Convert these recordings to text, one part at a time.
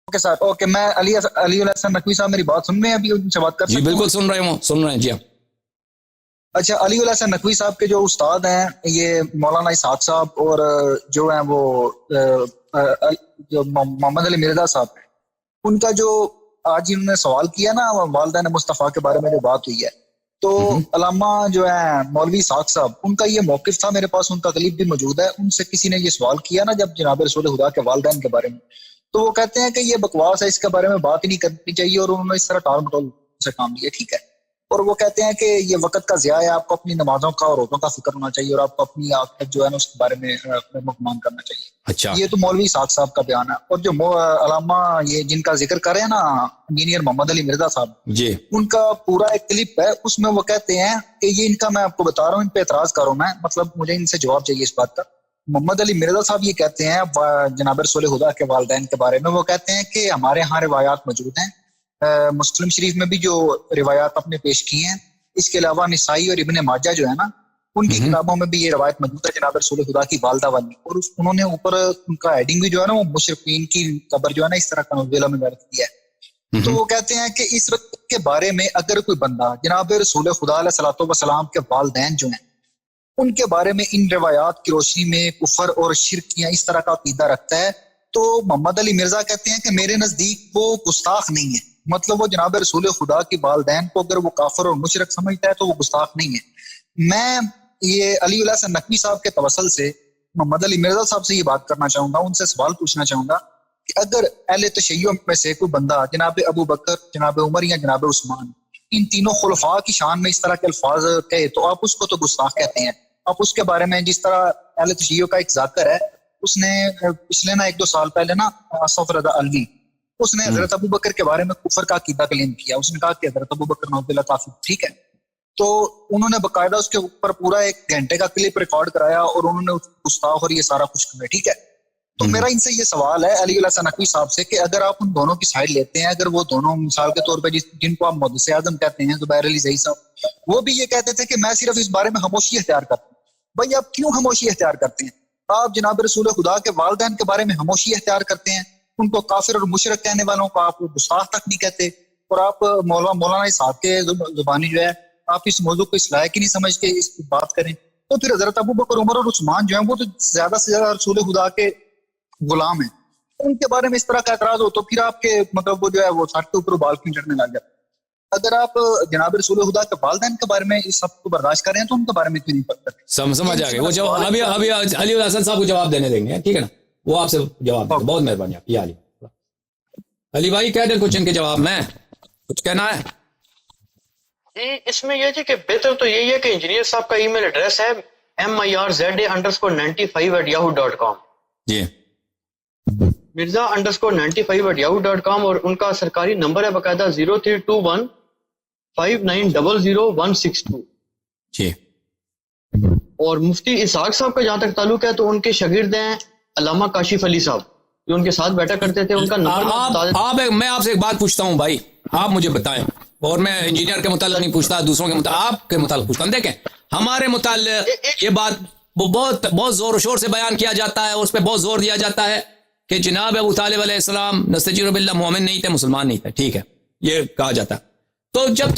Okay sir, okay میں علی الحسن نقوی صاحب میری بات سن رہے ہیں؟ ابھی ان سے بات کر جی سکتا ہوں؟ بالکل سن رہے ہوں، سن رہے ہیں جی ہاں۔ اچھا، علی الحسن نقوی صاحب کے جو استاد ہیں یہ مولانا اسحاق صاحب اور جو ہیں وہ جو محمد علی مرزا صاحب ہیں، ان کا جو آج انہوں نے سوال کیا نا والدین مصطفیٰ کے بارے میں جو بات ہوئی ہے، تو علامہ جو ہیں مولوی اسحاق صاحب ان کا یہ موقف تھا، میرے پاس ان کا کلپ بھی موجود ہے، ان سے کسی نے یہ سوال کیا نا جب جناب رسول خدا کے والدین کے بارے میں، تو وہ کہتے ہیں کہ یہ بکواس ہے، اس کے بارے میں بات ہی نہیں کرنی چاہیے، اور انہوں نے اس طرح ٹال مٹول سے کام لیا، ٹھیک ہے، اور وہ کہتے ہیں کہ یہ وقت کا ضیاع ہے، آپ کو اپنی نمازوں کا اور روزوں کا فکر ہونا چاہیے، اور آپ کو اپنی آخرت جو ہے نا اس کے بارے میں مہمان کرنا چاہیے۔ اچھا، یہ تو مولوی اسحاق صاحب کا بیان ہے، اور جو علامہ یہ جن کا ذکر کرے نا انجینئر محمد علی مرزا صاحب جی ان کا پورا ایک کلپ ہے، اس میں وہ کہتے ہیں کہ یہ ان کا، میں آپ کو بتا رہا ہوں، ان پہ اعتراض کروں میں، مطلب مجھے ان سے جواب چاہیے اس بات کا۔ محمد علی مرزا صاحب یہ کہتے ہیں جناب رسول خدا کے والدین کے بارے میں، وہ کہتے ہیں کہ ہمارے ہاں روایات موجود ہیں، مسلم شریف میں بھی جو روایات آپ نے پیش کی ہیں، اس کے علاوہ نسائی اور ابن ماجہ جو ہے نا ان کی کتابوں میں بھی یہ روایت موجود ہے جناب رسول خدا کی والدہ والی، اور انہوں نے اوپر ان کا ہیڈنگ بھی جو ہے نا وہ مشرقین کی قبر جو ہے نا اس طرح کنز ذیلہ میں درج کیا ہے۔ تو وہ کہتے ہیں کہ اس وقت کے بارے میں اگر کوئی بندہ جناب رسول خدا علیہ الصلوۃ والسلام کے والدین جو ہیں ان کے بارے میں ان روایات کی روشنی میں کفر اور شرک یا اس طرح کا عقیدہ رکھتا ہے، تو محمد علی مرزا کہتے ہیں کہ میرے نزدیک وہ گستاخ نہیں ہے، مطلب وہ جناب رسول خدا کے والدین کو اگر وہ کافر اور مشرک سمجھتا ہے تو وہ گستاخ نہیں ہے۔ میں یہ علی الحسن نقوی صاحب کے توسل سے محمد علی مرزا صاحب سے یہ بات کرنا چاہوں گا، ان سے سوال پوچھنا چاہوں گا کہ اگر اہل تشیع میں سے کوئی بندہ جناب ابو بکر، جناب عمر یا جناب عثمان ان تینوں خلفاء کی شان میں اس طرح کے الفاظ کہے تو آپ اس کو تو گستاخ کہتے ہیں۔ آپ اس کے بارے میں، جس طرح اہل تشیع کا ایک ذاکر ہے، اس نے پچھلے 1-2 سال پہلے نا آصف رضا الوی، اس نے حضرت ابو بکر کے بارے میں کفر کا عقیدہ کلیم کیا، اس نے کہا کہ حضرت ابو بکر نعوذ باللہ کافر، ٹھیک ہے، تو انہوں نے باقاعدہ اس کے اوپر پورا 1 گھنٹے کا کلپ ریکارڈ کرایا اور انہوں نے گستاخ اور یہ سارا کچھ کیا، ٹھیک ہے۔ تو میرا ان سے یہ سوال ہے علی الحسن نقوی صاحب سے کہ اگر آپ ان دونوں کی سائڈ لیتے ہیں، اگر وہ دونوں مثال کے طور پہ جن کو آپ محدث اعظم کہتے ہیں زبیر علی زئی صاحب، وہ بھی یہ کہتے تھے کہ میں صرف اس بارے میں خاموشی اختیار کرتا ہوں، بھائی آپ کیوں خاموشی اختیار کرتے ہیں؟ آپ جناب رسول خدا کے والدین کے بارے میں خاموشی اختیار کرتے ہیں، ان کو کافر اور مشرک کہنے والوں کو آپ گستاخ تک نہیں کہتے، اور آپ مولانا اسحاق کے زبانی جو ہے آپ اس موضوع کو اس لائق ہی نہیں سمجھ کے اس کی بات کریں، تو پھر حضرت ابو بکر، عمر اور عثمان جو ہیں وہ تو زیادہ سے زیادہ رسول خدا کے غلام ہیں، ان کے بارے میں اس طرح کا اعتراض ہو تو پھر آپ کے مطلب وہ جو ہے وہ سر کے اوپر بال کیوں چڑھنے لگ جاتے؟ اگر آپ جناب رسول خدا کے والدین کے بارے میں اس سب کو برداشت کریں تو ان کے بارے میں کیوں نہیں پڑھتے؟ سمجھ آ گئے وہ جواب، ابھی علی الحسن صاحب کو جواب دینے دیں گے، ٹھیک ہے نا، وہ آپ سے جواب دیں گے، بہت مہربانی آپ کی۔ علی بھائی کہہ دیں کچھ ان کے جواب میں، کچھ کہنا ہے؟ جی اس میں یہ تھی کہ بہتر تو یہی ہے کہ انجینئر صاحب کا ای میل ایڈریس ہے mirza_95@yahoo.com، جی mirza_95@yahoo.com، اور ان کا سرکاری نمبر ہے باقاعدہ 032159000162۔ جی اور مفتی اسحاق صاحب کا جہاں تک تعلق ہے تو ان کے شاگرد ہیں علامہ کاشف علی صاحب جو ان کے ساتھ بیٹھا کرتے تھے، ان کا نمبر میں آپ سے ایک بات پوچھتا ہوں بھائی، آپ مجھے بتائیں، اور میں انجینئر کے متعلق نہیں پوچھتا، دوسروں کے متعلق، آپ کے متعلق پوچھتا ہوں۔ دیکھیں ہمارے متعلق یہ بات بہت زور و شور سے بیان کیا جاتا ہے، اس پہ بہت زور دیا جاتا ہے کہ جناب ابو طالب علیہ السلام نستجیر باللہ مومن نہیں تھے، مسلمان نہیں تھے، ٹھیک ہے، یہ کہا جاتا ہے۔ تو جب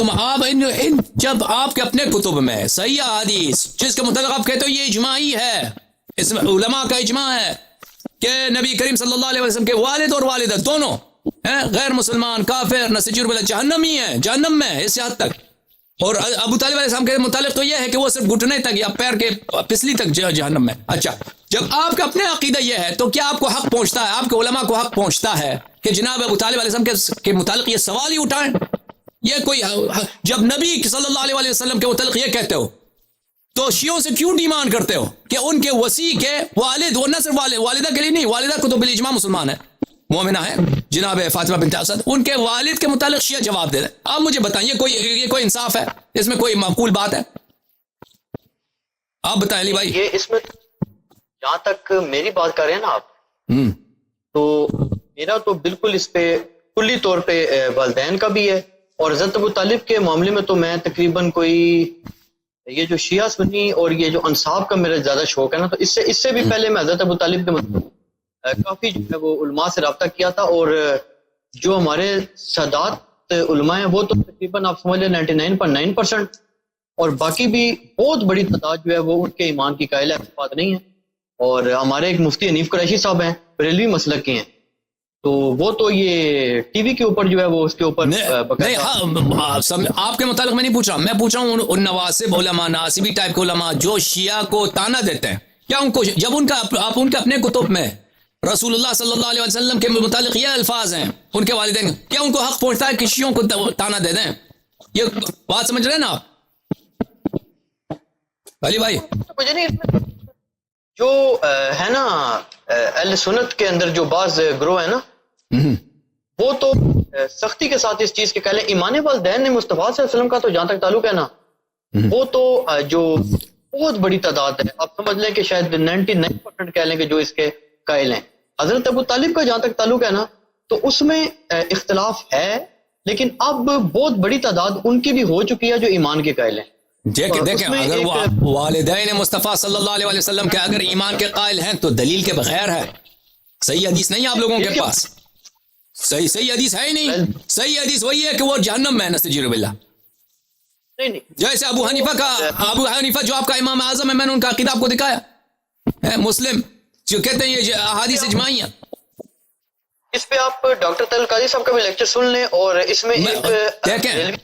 جب آپ کے اپنے کتب میں صحیح احادیث جس کے متعلق آپ کہتے ہو یہ اجماعی ہے، اس میں علماء کا اجماع ہے کہ نبی کریم صلی اللہ علیہ وسلم کے والد اور والدہ دونوں غیر مسلمان، کافر، نستجیر باللہ، جہنمی ہیں، جہنم میں اس حد تک، اور ابو طالب علیہ السلام کے متعلق تو یہ ہے کہ وہ صرف گھٹنے تک یا پیر کے پسلی تک جہنم میں۔ اچھا، جب آپ کا اپنے عقیدہ یہ ہے تو کیا آپ کو حق پہنچتا ہے، آپ کے علماء کو حق پہنچتا ہے کہ جناب ابو طالب علیہ السلام کے متعلق یہ سوال ہی اٹھائیں؟ یہ کوئی جب نبی صلی اللہ علیہ وسلم کے متعلق یہ کہتے ہو تو شیعوں سے کیوں ڈیمانڈ کرتے ہو کہ ان کے وسیع کے والد، وہ نہ صرف والدہ کے لیے نہیں، والدہ کو تو بالاجماع مسلمان ہے، مومنہ ہے، جناب فاطمہ بنت اسد، ان کے والد کے متعلق شیعہ جواب دے دیں۔ آپ مجھے بتائیں یہ کوئی انصاف ہے؟ اس میں کوئی معقول بات ہے؟ آپ بتائیں علی بھائی۔ یہ اس میں جہاں تک میری بات کر رہے ہیں نا آپ، تو میرا تو بالکل اس پہ کلی طور پہ والدین کا بھی ہے، اور حضرت ابو طالب کے معاملے میں تو میں تقریباً کوئی یہ جو شیعہ سنی اور یہ جو انصاف کا میرا زیادہ شوق ہے نا، تو اس سے بھی پہلے میں حضرت ابو طالب کے کافی جو ہے وہ علماء سے رابطہ کیا تھا، اور جو ہمارے سادات علماء ہیں وہ تو تقریباً آپ سمجھ لیں 99.9%، اور باقی بھی بہت بڑی تعداد جو ہے وہ ان کے ایمان کی قائل ہے، ایسی بات نہیں ہے. اور ہمارے ایک مفتی حنیف قریشی صاحب ہیں، بریلوی مسلک کے ہیں، تو وہ تو یہ ٹی وی کے اوپر جو ہے وہ اس کے اوپر نہیں آپ کے متعلق میں نہیں پوچھ رہا، میں پوچھ رہا ہوں ان نواسب علماء، ناصبی ٹائپ کے علماء جو شیعہ کو تانا دیتے ہیں، کیا ان کو جب ان کا آپ ان کے اپنے کتب میں رسول اللہ صلی اللہ علیہ وسلم کے متعلق یہ الفاظ ہیں ان کے والدین، کیا ان کو حق پہنچتا ہے کہ شیعوں کو تانا دے دیں؟ یہ بات سمجھ رہے ہیں نا آپ علی بھائی؟ مجھے نہیں، جو ہے نا اہل سنت کے اندر جو بعض گروہ ہے نا، وہ تو سختی کے ساتھ اس چیز کے کہہ لیں ایمان والدین نے مصطفیٰ صلی اللہ علیہ وسلم کا تو جہاں تک تعلق ہے نا، وہ تو جو بہت بڑی تعداد ہے، آپ سمجھ لیں کہ شاید 99% کہہ لیں کہ جو اس کے قائل ہیں. حضرت ابو طالب کا جہاں تک تعلق ہے نا تو اس میں اختلاف ہے، لیکن اب بہت بڑی تعداد ان کی بھی ہو چکی ہے جو ایمان کے قائل ہیں. دیکھیں اگر وہ والدین مصطفیٰ صلی اللہ علیہ وسلم کے اگر ایمان کے قائل ہیں تو دلیل کے بغیر ہے. صحیح حدیث نہیں آپ لوگوں کے پاس، صحیح حدیث ہے ہی نہیں. صحیح حدیث وہی ہے کہ وہ جہنم میں ہے، نستجیر باللہ. جیسے ابو حنیفہ جو آپ کا امام اعظم ہے، میں نے ان کا عقیدہ آپ کو دکھایا ہے، مسلم جو کہتے ہیں یہ احادیث اجماعی ہیں. اس پہ آپ ڈاکٹر طاہر القادری صاحب کا بھی لیکچر سن لیں، اور اس میں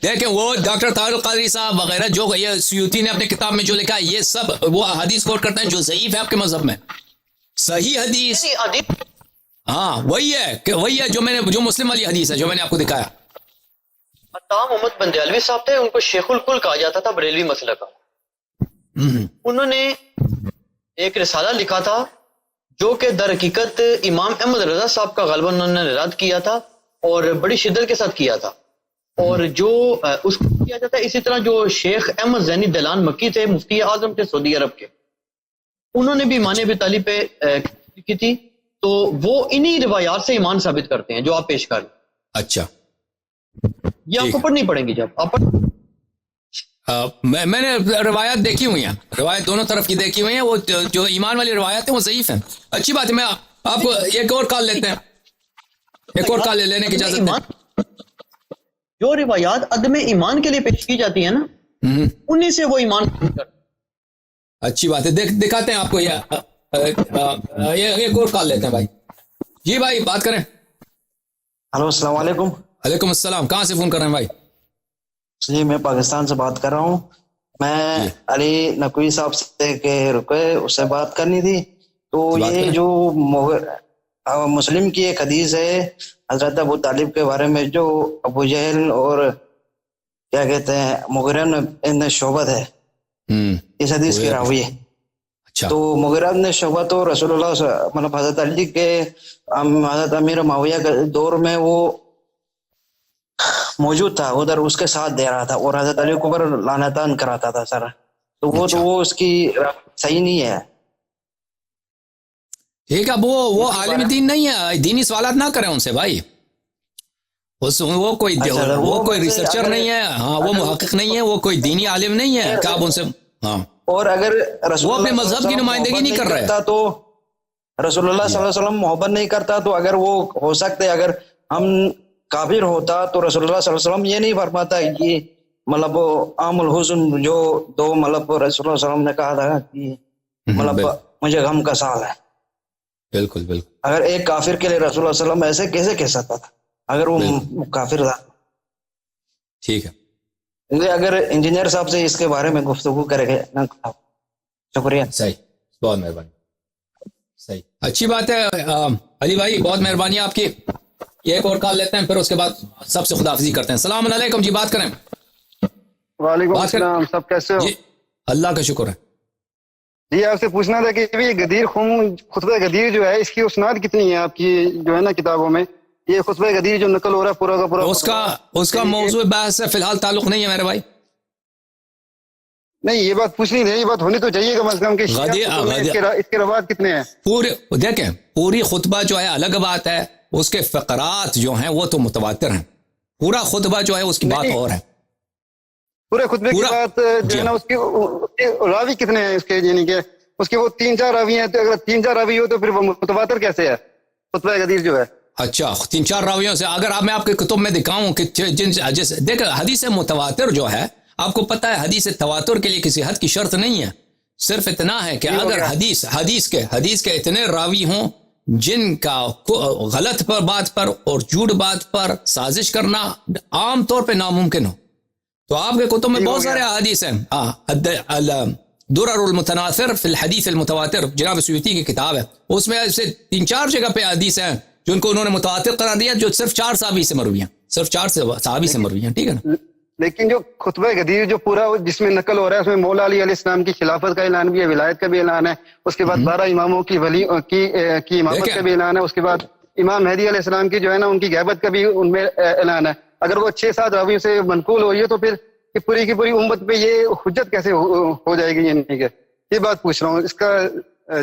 دیکھیں وہ ڈاکٹر طاہر القادری صاحب وغیرہ جو یہ سیوطی نے اپنے کتاب میں جو لکھا ہے، یہ سب وہ احادیث کوٹ کرتے ہیں جو ضعیف ہے آپ کے مذہب میں. صحیح حدیث ہاں وہی ہے جو مسلم والی حدیث ہے جو میں نے آپ کو دکھایا. عطا محمد بندیالوی صاحب تھے، ان کو شیخ الکل کہا جاتا تھا بریلوی مسلک کا. انہوں نے ایک رسالہ لکھا تھا جو کہ در حقیقت امام احمد رضا صاحب کا غالباً انہوں نے رد کیا تھا، اور بڑی شدت کے ساتھ کیا تھا. اور جو اس کو کیا جاتا ہے، اسی طرح جو شیخ احمد زینی دلان مکی تھے، مفتی اعظم تھے سعودی عرب کے، انہوں نے بھی ایمان ابی طالب پہ لکھی تھی. تو وہ انہی روایات سے ایمان ثابت کرتے ہیں جو آپ پیش کر. اچھا یہ آپ کو پڑھنی پڑیں گی جب آپ میں نے روایات دیکھی ہوئی ہیں، روایت دونوں طرف کی دیکھی ہوئی ہیں. وہ جو ایمان والی روایات ہیں وہ ضعیف ہیں. اچھی بات ہے، میں آپ کو ایک اور کال لیتے ہیں، ایک اور کال لینے کی اجازت دیں. جو روایات عدم ایمان کے لیے پیش کی جاتی ہیں نا، انہی سے وہ ایمان کرتے. اچھی بات ہے، دکھاتے ہیں آپ کو. ایک اور کال لیتے ہیں بھائی. جی بھائی بات کریں. ہلو السلام علیکم. وعلیکم السلام. کہاں سے فون کر رہے ہیں بھائی؟ جی میں پاکستان سے بات کر رہا ہوں. میں علی نقوی صاحب سے کہ رکے اس سے بات کرنی تھی. تو یہ جو مسلم کی ایک حدیث ہے حضرت ابو طالب کے بارے میں، جو ابو جہل اور کیا کہتے ہیں مغیرہ بن شعبہ ہے، اس حدیث کے راوی ہے. تو مغیرہ بن شعبہ تو رسول اللہ مطلب حضرت علی کے حضرت امیر معاویہ کے دور میں وہ موجود تھا، ادھر اس کے ساتھ دے رہا تھا اور حضرت علی کو پر لعنتان کراتا تھا سر. تو وہ اس کی صحیح نہیں ہے. ٹھیک ہے، وہ عالم دین نہیں ہے، دینی سوالات نہ کریں ان سے بھائی. وہ کوئی ریسرچر نہیں ہے، ہاں وہ محقق نہیں ہے، وہ کوئی دینی عالم نہیں ہے کہ آپ ان سے ہاں. اور اگر وہ اپنے مذہب کی نمائندگی نہیں کر رہے تو رسول اللہ صلی اللہ علیہ وسلم محبت نہیں کرتا، تو اگر وہ ہو سکتے اگر ہم کافر ہوتا تو رسول اللہ صلی اللہ علیہ وسلم یہ نہیں فرماتا کہ مطلب عام الحزن جو دو مطلب رسول اللہ صلی اللہ علیہ وسلم نے کہا تھا کہ مطلب مجھے غم کا سال ہے. بالکل بالکل. اگر ایک کافر کے لیے رسول اللہ صلی اللہ علیہ وسلم ایسے کیسے کہہ سکتا تھا اگر وہ کافر تھا؟ ٹھیک ہے، اگر انجینئر صاحب سے اس کے بارے میں گفتگو کرے گے. شکریہ. صحیح، بہت مہربانی. صحیح، اچھی بات ہے علی بھائی، بہت مہربانی آپ کی. ایک اور کال لیتے ہیں پھر اس کے بعد سب سے خداحافظی کرتے ہیں. السلام علیکم جی، بات کریں. وعلیکم السلام. سب کیسے ہو؟ جی اللہ کا شکر ہے. جی آپ سے پوچھنا تھا کہ یہ غدیر خطبہ غدیر جو ہے اس کی اسناد کتنی ہے آپ کی جو ہے نا کتابوں میں؟ یہ خطبہ غدیر جو نقل ہو رہا ہے پورا کا پورا اس کا موضوع بحث سے فی الحال تعلق نہیں ہے میرے بھائی. نہیں یہ بات پوچھنی نہیں، یہ بات ہونی تو چاہیے کم از کم کہ اس کے روایت کتنے ہیں. دیکھیں پوری خطبہ جو ہے الگ بات ہے، اس کے فقرات جو ہیں وہ تو متواتر ہیں. پورا خطبہ جو ہے اس کی بات اور ہے. پورے خطبے کی بات جو ہے نا اس کے راوی کتنے ہیں اس کے، یعنی کہ اس کے وہ 3-4 راوی ہیں، تو اگر 3-4 راوی ہو تو پھر وہ متواتر کیسے ہے خطبہ غدیر جو ہے؟ اچھا 3-4 راویوں سے. اگر آپ میں آپ کے کتب میں دکھاؤں کہ جن جیسے دیکھ حدیث متواتر جو ہے آپ کو پتہ ہے حدیث تواتر کے لیے کسی حد کی شرط نہیں ہے, صرف اتنا ہے کہ اگر حدیث کے اتنے راوی ہوں جن کا غلط پر بات پر اور جھوٹ بات پر سازش کرنا عام طور پہ ناممکن ہو. تو آپ کے کتب میں بہت سارے حدیث ہیں. درر المتناثر فی الحدیث المتواتر جناب سیوطی کی کتاب ہے, اس میں ایسے 3-4 جگہ پہ حدیث ہیں جن کو انہوں نے متواتر قرار دیا جو صرف 4 صحابی سے مروی ہیں, صرف 4 صحابی سے مروی ہیں. ٹھیک ہے نا. لیکن جو خطبہ غدیر جو پورا جس میں نقل ہو رہا ہے اس میں مولا علی علیہ السلام کی خلافت کا اعلان بھی ہے, ولایت کا بھی اعلان ہے, اس کے بعد 12 اماموں کی کی امامت کا بھی اعلان ہے, اس کے بعد امام مہدی علیہ السلام کی جو ہے نا ان کی غیبت کا بھی ان میں اعلان ہے. اگر وہ 6-7 راویوں سے منقول ہوئی ہے تو پھر پوری کی پوری امت پہ یہ حجت کیسے ہو جائے گی؟ یعنی کہ یہ بات پوچھ رہا ہوں, اس کا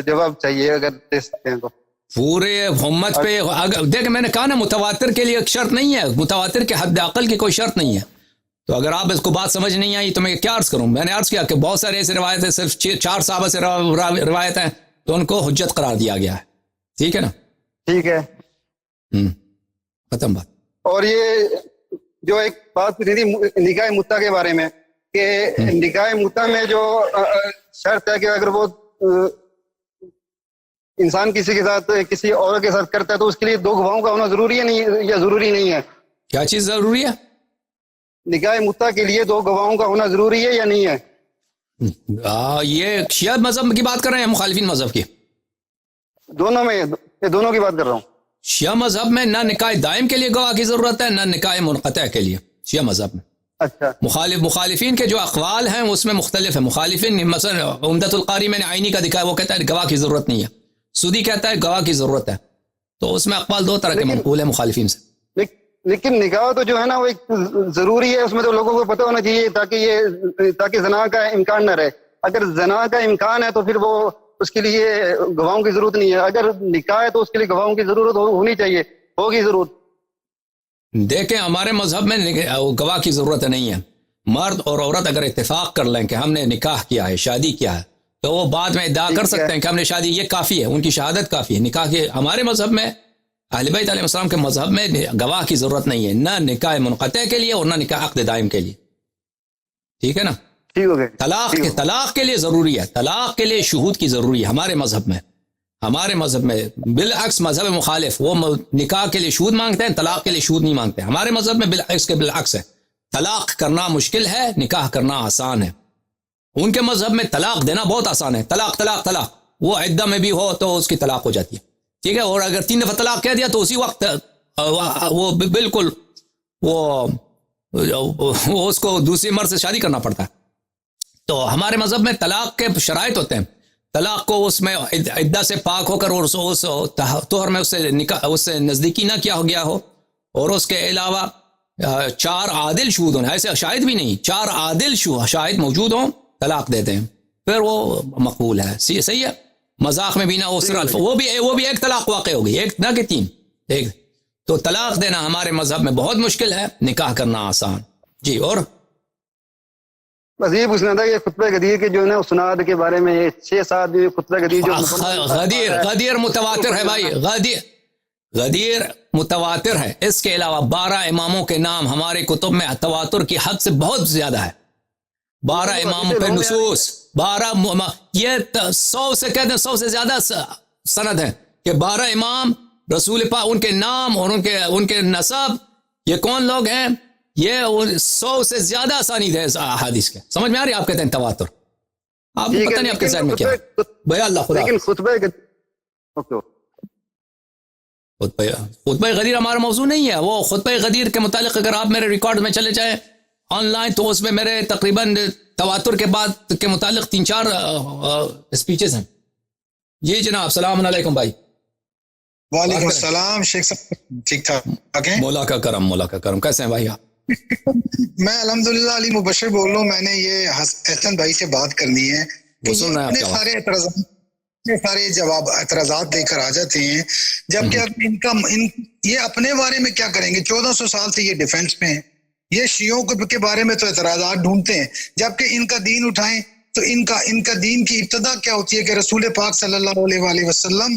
جواب چاہیے اگر دے سکتے ہیں تو. پورے امت پہ دیکھ میں نے کہا نا متواتر کے لیے ایک شرط نہیں ہے, متواتر کے حد عقل کی کوئی شرط نہیں ہے. تو اگر آپ اس کو بات سمجھ نہیں آئی تو میں کیا عرض کروں؟ میں نے عرض کیا کہ بہت سارے ایسے روایتیں صرف 4 صحابہ سے روایت ہیں تو ان کو حجت قرار دیا گیا ہے. ٹھیک ہے نا. ٹھیک ہے, ختم بات. اور یہ جو ایک بات پوچھی تھی نکاح متا کے بارے میں کہ نکاح متا میں جو شرط ہے کہ اگر وہ انسان کسی کے ساتھ کسی اور کے ساتھ کرتا ہے تو اس کے لیے 2 گواہوں کا ہونا ضروری ہے نہیں یا ضروری نہیں ہے؟ کیا چیز ضروری ہے؟ نکاح متا کے لیے 2 گواہوں کا ہونا ضروری ہے یا نہیں ہے؟ یہ شیعہ مذہب کی بات کر رہے ہیں مخالفین مذہب کی؟ دونوں کی بات کر رہا ہوں. شیعہ مذہب میں نہ نکاح دائم کے لیے گواہ کی ضرورت ہے نہ نکاح منقطع کے لیے شیعہ مذہب میں. اچھا. مخالفین کے جو اقوال ہیں اس میں مختلف ہیں. مخالفین مثلا عمدۃ القاری میں نے عینی کا دکھایا, وہ کہتا ہے گواہ کی ضرورت نہیں ہے. سودی کہتا ہے گواہ کی ضرورت ہے. تو اس میں اقوال 2 طرح کے منقول ہیں مخالفین سے. لیکن نکاح تو جو ہے نا وہ ایک ضروری ہے, اس میں تو لوگوں کو پتہ ہونا چاہیے تاکہ زنا کا امکان نہ رہے. اگر زنا کا امکان ہے تو پھر وہ اس کے لیے گواہوں کی ضرورت نہیں ہے. اگر نکاح ہے تو اس کے لیے گواہوں کی ضرورت ہونی چاہیے, ہوگی ضرورت. دیکھیں ہمارے مذہب میں گواہ کی ضرورت نہیں ہے. مرد اور عورت اگر اتفاق کر لیں کہ ہم نے نکاح کیا ہے, شادی کیا ہے, تو وہ بعد میں ادعا کر سکتے ہیں کہ ہم نے شادی, یہ کافی ہے, ان کی شہادت کافی ہے. نکاح کے ہمارے مذہب میں اہل بیت علیہ السلام کے مذہب میں گواہ کی ضرورت نہیں ہے, نہ نکاح منقطع کے لیے اور نہ نکاح عقد دائم کے لیے. ٹھیک ہے نا. طلاق کے لیے ضروری ہے, طلاق کے لیے شہود کی ضروری ہے ہمارے مذہب میں. ہمارے مذہب میں بالعکس مذہب مخالف وہ نکاح کے لیے شہود مانگتے ہیں, طلاق کے لیے شہود نہیں مانگتے. ہمارے مذہب میں بالعکس ہے, طلاق کرنا مشکل ہے, نکاح کرنا آسان ہے. ان کے مذہب میں طلاق دینا بہت آسان ہے. طلاق وہ عدہ میں بھی ہو تو اس کی طلاق ہو جاتی ہے. ٹھیک ہے. اور اگر 3 دفعہ طلاق کہہ دیا تو اسی وقت وہ بالکل وہ اس کو دوسری مرد سے شادی کرنا پڑتا ہے. تو ہمارے مذہب میں طلاق کے شرائط ہوتے ہیں. طلاق کو اس میں عدہ سے پاک ہو کر اور اس طہر میں اس سے نزدیکی نہ کیا ہو گیا ہو, اور اس کے علاوہ 4 عادل شہود ہوں, ایسے شاہد بھی نہیں, 4 عادل شاہد موجود ہوں, طلاق دیتے ہیں, پھر وہ مقبول ہے. صحیح ہے. مذاق میں بھی نہ صرف وہ بھی ایک طلاق واقع ہوگی, ایک نہ کہ 3. ایک تو طلاق دینا ہمارے مذہب میں بہت مشکل ہے, نکاح کرنا آسان. جی. اور بس یہ پوچھنا تھا کہ خطبہ غدیر کے جو ہے نا اسناد کے بارے میں 6-7 خطبہ غدیر جو غدیر متواتر ہے بھائی, غدیر متواتر ہے. اس کے علاوہ 12 اماموں کے نام ہمارے کتب میں تواتر کی حد سے بہت زیادہ ہے. 12 اماموں پہ نصوص 12 یہ 100 سے کہتے ہیں 100 سے زیادہ سند ہے کہ 12 امام رسول پاک ان کے نام اور ان کے نسب یہ کون لوگ ہیں, یہ 100 سے زیادہ اسانید ہے احادیث کے. سمجھ میں آ رہی ہے؟ آپ کہتے ہیں تواتر, آپ کو پتہ نہیں آپ کے ذہن میں کیا ہے بھائی. اللہ خدا. لیکن خطبہ غدیر ہمارا موضوع نہیں ہے. وہ خطبہ غدیر کے متعلق اگر آپ میرے ریکارڈ میں چلے جائیں آن لائن تو اس میں میرے تقریباً تواتر کے بعد کے متعلق 3-4 اسپیچز ہیں. جی جناب. السلام علیکم بھائی. وعلیکم السلام شیخ صاحب. ٹھیک ٹھاک ہیں؟ مولا کا کرم. کیسے ہیں بھائی آپ؟ میں الحمدللہ علی مبشر بول رہا ہوں. میں نے یہ احسن بھائی سے بات کرنی ہے. سارے جواب اعتراضات لے کر آ جاتے ہیں, جبکہ یہ اپنے بارے میں کیا کریں گے؟ 1400 سال سے یہ ڈیفنس میں ہیں. یہ شیعوں کے بارے میں تو اعتراضات ڈھونڈتے ہیں, جبکہ ان کا دین اٹھائیں تو ان کا دین کی ابتدا کیا ہوتی ہے کہ رسول پاک صلی اللہ علیہ وآلہ وسلم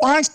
5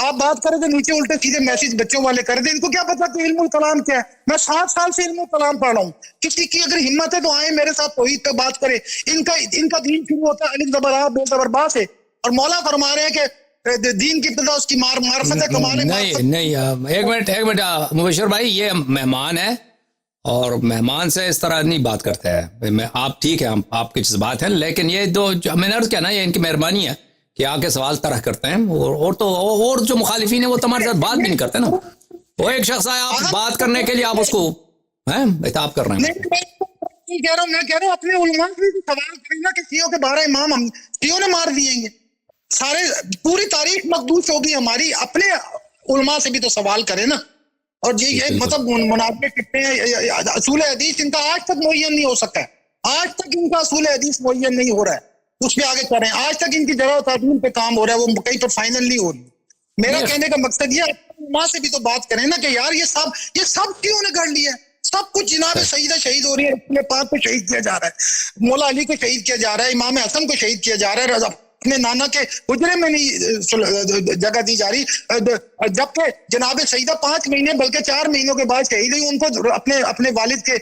آپ بات کرے تھے نیچے الٹے سیدھے میسج بچوں والے کرے تھے. ان کو کیا پتا کہ علم الکلام کیا ہے. میں 7 سال سے علم الکلام پڑھ رہا ہوں. کسی کی اگر ہمت ہے تو آئے میرے ساتھ توحید پہ بات کرے. ان کا دین شروع ہوتا ہے الف زبر آ بے زبر با سے, اور مولا فرما رہے ہیں کہ دین کی ابتدا اس کی معرفت ہے. کمال نہیں, ایک منٹ مبشر بھائی, یہ مہمان ہے اور مہمان سے اس طرح نہیں بات کرتے ہیں. آپ ٹھیک ہے, آپ کی جذبات ہیں, لیکن یہ دو میں نے عرض کیا نا, یہ ان کی مہربانی ہے کہ آ کے سوال طرح کرتے ہیں, اور جو مخالفین ہیں وہ تمہارے ساتھ بات بھی نہیں کرتے نا. وہ ایک شخص آیا آپ بات کرنے کے لیے, آپ اس کو بتاب کر رہے ہیں. میں کہہ رہا ہوں اپنے علماء سے سوال کریں نا کہ سیوں کے 12 امام ہم سیوں نے مار دیے ہیں. سارے پوری تاریخ مقدوس ہوگی ہماری, اپنے علماء سے بھی تو سوال کریں نا. اور یہ مطلب مناظرے کتنے ہیں. اصول حدیث ان کا آج تک معین نہیں ہو سکا ہے. آج تک ان کا اصول حدیث معین نہیں ہو رہا ہے. اس پہ آگے کر رہے ہیں. آج تک ان کی جگہ و تعدیل پہ کام ہو رہا ہے, وہ کہیں پر فائنل نہیں ہو رہی. میرا کہنے کا مقصد یہ ہے ماں سے بھی تو بات کریں نا کہ یار یہ سب کیوں نے گڑ لیا ہے. سب کچھ جناب سیدہ شہید ہو رہی ہے, اپنے پاک کو شہید کیا جا رہا ہے, مولا علی کو شہید کیا جا رہا ہے, امام حسن کو شہید کیا جا رہا ہے, اپنے نانا کے حجرے میں نہیں جگہ دی جا رہی, جبکہ جناب سیدہ 5 مہینے بلکہ 4 مہینوں کے بعد شہید ہوئی. ان کو اپنے والد کے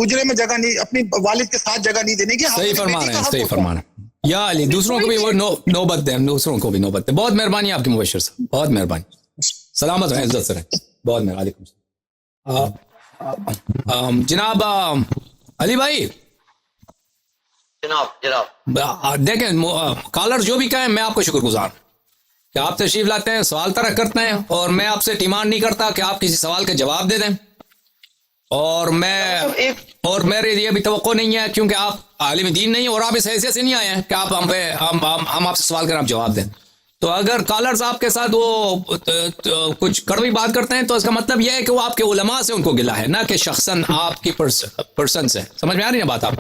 حجرے میں جگہ نہیں, اپنی والد کے ساتھ جگہ نہیں دینے کی. صحیح فرمانا ہے یا علی, دوسروں کو بھی وہ نوبت دیں, دوسروں کو بھی نوبت دیں. بہت مہربانی آپ کی مبشر صاحب, بہت مہربانی. سلامت رہیں, عزت سے رہیں, بہت مہربانی. جناب علی بھائی, جناب دیکھیں کالر جو بھی کہیں, میں آپ کو شکر گزار کہ آپ تشریف لاتے ہیں, سوال طرح کرتے ہیں, اور میں آپ سے ڈیمانڈ نہیں کرتا کہ آپ کسی سوال کے جواب دے دیں, اور میرے یہ بھی توقع نہیں ہے کیونکہ آپ عالم دین نہیں, اور آپ اس حیثیت سے نہیں آئے ہیں کہ آپ ہم آپ سے سوال کریں, آپ جواب دیں. تو اگر کالرز آپ کے ساتھ وہ کچھ کڑوی بات کرتے ہیں تو اس کا مطلب یہ ہے کہ وہ آپ کے علماء سے ان کو گلا ہے, نہ کہ شخصاً آپ کی پرسن سے. سمجھ میں آ رہی ہے بات آپ؟